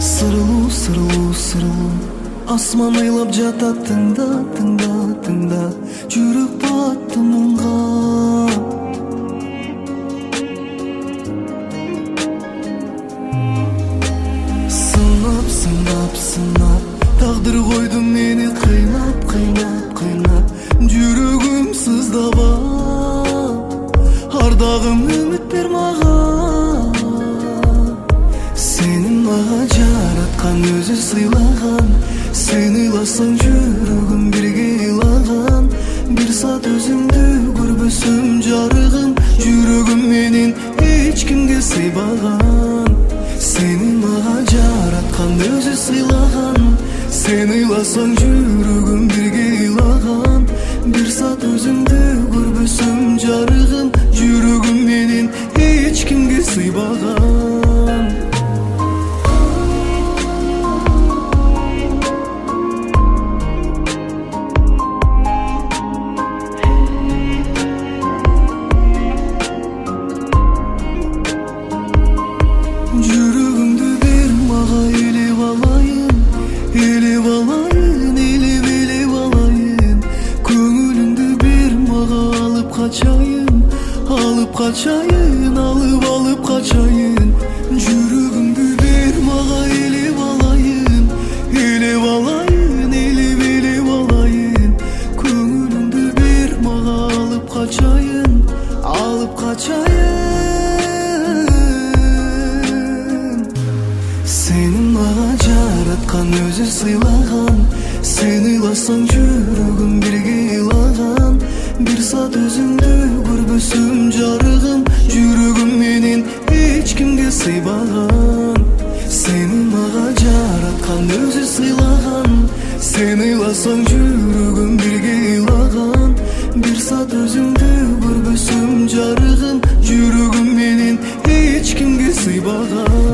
Сырлуу, сырлуу, сырлуу асман айлап жатат, тыңда, тыңда, тыңда. Жүрөк батты мунга. Сынап, сынап, сынап тагдыр койду мени кыйнап, кыйнап, кыйнап. Жүрөгүм сыздабап, ардагым үмүт бер мага. Сенин мага жараткан өзү сыйлаган, сен ыйласаң жүрөгүм бирге ыйлаган. Бир саат өзүңдү көрбөсөм жарыгым, жүрөгүм менен эч кимге сыйбаган. Сени мага жараткан өзү сыйлаган, сен ыйласаң жүрөгүм бирге ыйлаган. Бир саат өзүңдү көрбөсөм жарыгым, жүрөгүм менен эч кимге сыйбаган. Жүрөгүмдү бер мага, элеп алайын, элеп алайын, элеп алайын. Көңүлүңдү бер мага, алып качайын, алып качайын, алып качайын. Жүрөгүмдү бер мага, элеп алайын, элеп алайын, элеп алайын. Көңүлүңдү бер мага, алып качайын, алып качайын. Сенин мага жараткан өзү сыйлаган, сен ыйласаң жүрөгүм бирге ыйлаган. Бир саат өзүңдү көрбөсөм жарыгым, жүрөгүм менен эч кимге сыйбаган. Сенин мага жараткан өзү сыйлаган, сен ыйласаң жүрөгүм бирге ыйлаган. Бир саат өзүңдү көрбөсөм жарыгым, жүрөгүм менен эч кимге сыйбаган.